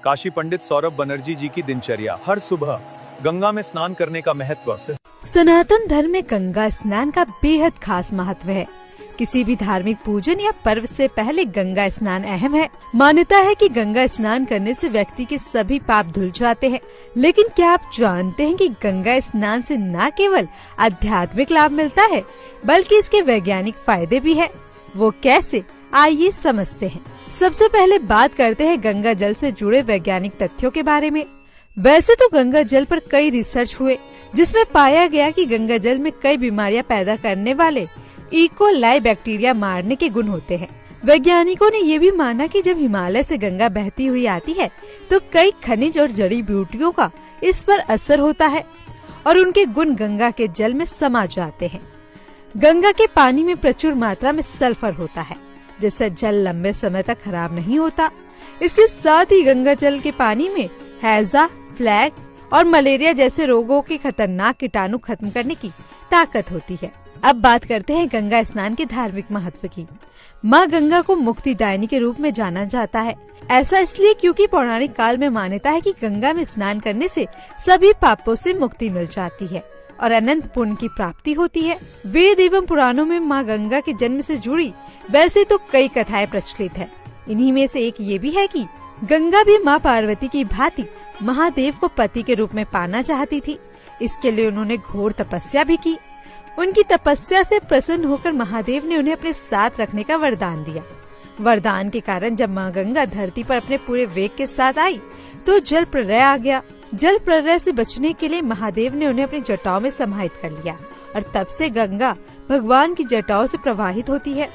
काशी पंडित सौरभ बनर्जी जी की दिनचर्या। हर सुबह गंगा में स्नान करने का महत्व। सनातन धर्म में गंगा स्नान का बेहद खास महत्व है। किसी भी धार्मिक पूजन या पर्व से पहले गंगा स्नान अहम है। मान्यता है कि गंगा स्नान करने से व्यक्ति के सभी पाप धुल जाते हैं। लेकिन क्या आप जानते हैं कि गंगा स्नान से न केवल आध्यात्मिक लाभ मिलता है बल्कि इसके वैज्ञानिक फायदे भी है। वो कैसे, आइए समझते हैं। सबसे पहले बात करते हैं गंगा जल से जुड़े वैज्ञानिक तथ्यों के बारे में। वैसे तो गंगा जल पर कई रिसर्च हुए जिसमें पाया गया कि गंगा जल में कई बीमारियां पैदा करने वाले इकोलाई बैक्टीरिया मारने के गुण होते हैं। वैज्ञानिकों ने ये भी माना कि जब हिमालय से गंगा बहती हुई आती है तो कई खनिज और जड़ी बूटियों का इस पर असर होता है और उनके गुण गंगा के जल में समा जाते हैं। गंगा के पानी में प्रचुर मात्रा में सल्फर होता है जिससे जल लंबे समय तक खराब नहीं होता। इसके साथ ही गंगा जल के पानी में हैजा, फ्लैग और मलेरिया जैसे रोगों के खतरनाक कीटाणु खत्म करने की ताकत होती है। अब बात करते हैं गंगा स्नान के धार्मिक महत्व की। माँ गंगा को मुक्तिदायिनी के रूप में जाना जाता है। ऐसा इसलिए क्योंकि पौराणिक काल में मान्यता है कि गंगा में स्नान करने से सभी पापों से मुक्ति मिल जाती है और अनंत पुण्य की प्राप्ति होती है। वेद एवं पुराणों में माँ गंगा के जन्म से जुड़ी वैसे तो कई कथाएं प्रचलित है। इन्हीं में से एक ये भी है कि गंगा भी माँ पार्वती की भांति महादेव को पति के रूप में पाना चाहती थी। इसके लिए उन्होंने घोर तपस्या भी की। उनकी तपस्या से प्रसन्न होकर महादेव ने उन्हें अपने साथ रखने का वरदान दिया। वरदान के कारण जब माँ गंगा धरती पर अपने पूरे वेग के साथ आई तो जल प्रलय आ गया। जल प्रलय से बचने के लिए महादेव ने उन्हें अपनी जटाओं में समाहित कर लिया और तब से गंगा भगवान की जटाओं से प्रवाहित होती है।